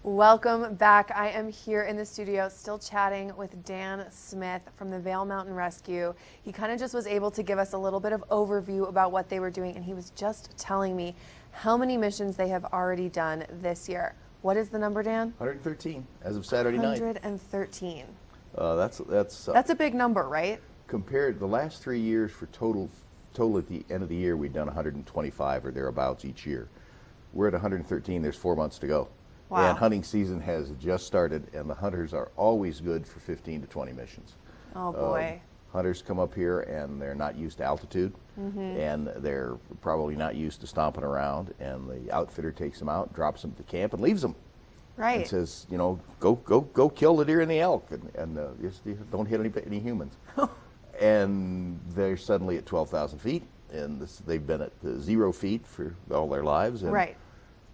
Welcome back. I am here in the studio still chatting with Dan Smith from the Vail Mountain Rescue. He kind of just was able to give us a little bit of overview about what they were doing, and he was just telling me how many missions they have already done this year. What is the number, Dan? 113 as of Saturday night. 113. That's a big number, right? Compared the last 3 years for total at the end of the year, we've done 125 or thereabouts each year. We're at 113. There's 4 months to go. Wow. And hunting season has just started, and the hunters are always good for 15 to 20 missions. Oh boy. Hunters come up here and they're not used to altitude, and they're probably not used to stomping around, and the outfitter takes them out, drops them at the camp, and leaves them. Right. And says, you know, go kill the deer and the elk, and just don't hit any humans. And they're suddenly at 12,000 feet, and they've been at 0 feet for all their lives, and right.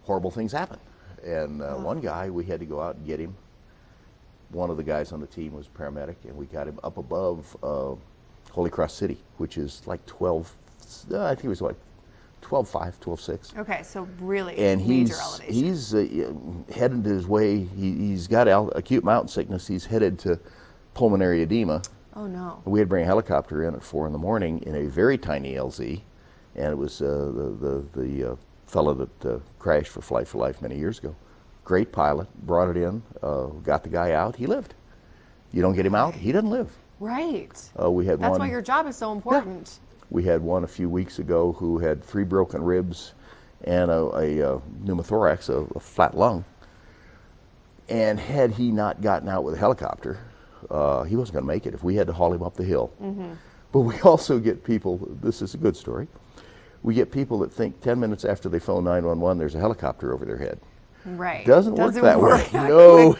horrible things happen. And one guy, we had to go out and get him. One of the guys on the team was a paramedic, and we got him up above Holy Cross City, which is like 12, I think it was like 12.5, 12.6. Okay, so really and major elevation. He's headed his way. He's got acute mountain sickness. He's headed to pulmonary edema. Oh no. We had to bring a helicopter in at 4 in the morning in a very tiny LZ, and it was the fellow that crashed for Flight for Life many years ago. Great pilot, brought it in, got the guy out. He lived. You don't get him out, he doesn't live. Right. We had That's why your job is so important. Yeah. We had one a few weeks ago who had 3 broken ribs and a pneumothorax, a flat lung. And had he not gotten out with a helicopter, he wasn't going to make it if we had to haul him up the hill. But we also get people, this is a good story, we get people that think 10 minutes after they phone 911 there's a helicopter over their head. Right. Doesn't work that way. No,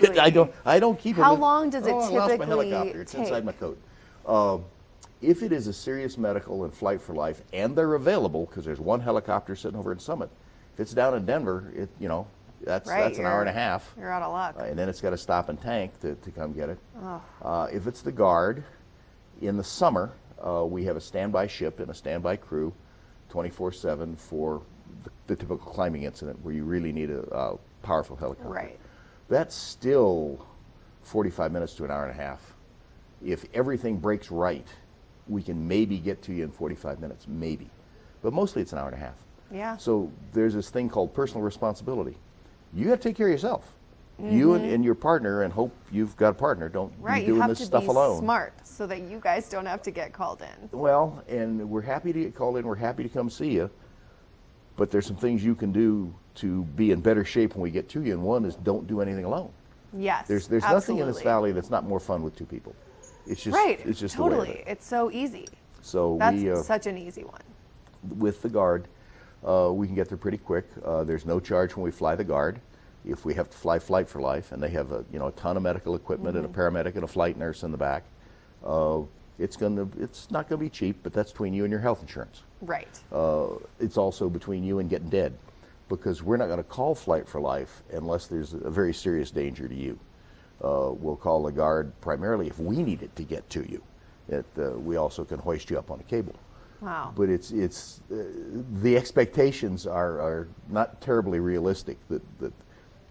I don't keep How them. long does it I lost my typically helicopter. It's take? inside my coat. If it is a serious medical and Flight for Life, and they're available, because there's one helicopter sitting over in Summit. If it's down in Denver, that's an hour and a half. You're out of luck. And then it's got to stop and tank to come get it. If it's the Guard, in the summer, we have a standby ship and a standby crew 24/7 for the typical climbing incident where you really need a powerful helicopter. Right. That's still 45 minutes to an hour and a half. If everything breaks right, we can maybe get to you in 45 minutes, maybe. But mostly it's an hour and a half. Yeah. So there's this thing called personal responsibility. You got to take care of yourself. You and your partner, and hope you've got a partner. Don't be doing this stuff alone. You have to be smart so that you guys don't have to get called in. Well, and we're happy to get called in. We're happy to come see you. But there's some things you can do to be in better shape when we get to you, and one is don't do anything alone. Yes, There's nothing in this valley that's not more fun with 2 people. It's just it's just totally. The way of it. It's so easy. So that's such an easy one. With the Guard, we can get there pretty quick. There's no charge when we fly the Guard. If we have to fly Flight for Life, and they have a ton of medical equipment and a paramedic and a flight nurse in the back, it's not gonna be cheap, but that's between you and your health insurance. Right. It's also between you and getting dead, because we're not going to call Flight for Life unless there's a very serious danger to you. We'll call the Guard primarily if we need it to get to you. We also can hoist you up on a cable. Wow. But it's the expectations are not terribly realistic that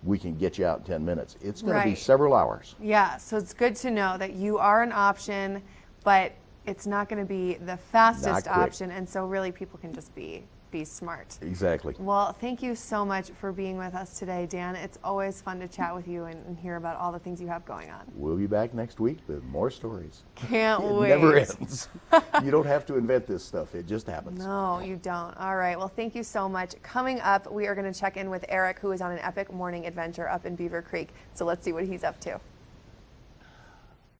we can get you out in 10 minutes. It's going to be several hours. Yeah, so it's good to know that you are an option, but it's not going to be the fastest option, and so really people can just be smart. Exactly. Well, thank you so much for being with us today, Dan. It's always fun to chat with you and hear about all the things you have going on. We'll be back next week with more stories. Can't wait. It never ends. You don't have to invent this stuff. It just happens. No, you don't. All right. Well, thank you so much. Coming up, we are going to check in with Eric, who is on an epic morning adventure up in Beaver Creek. So let's see what he's up to.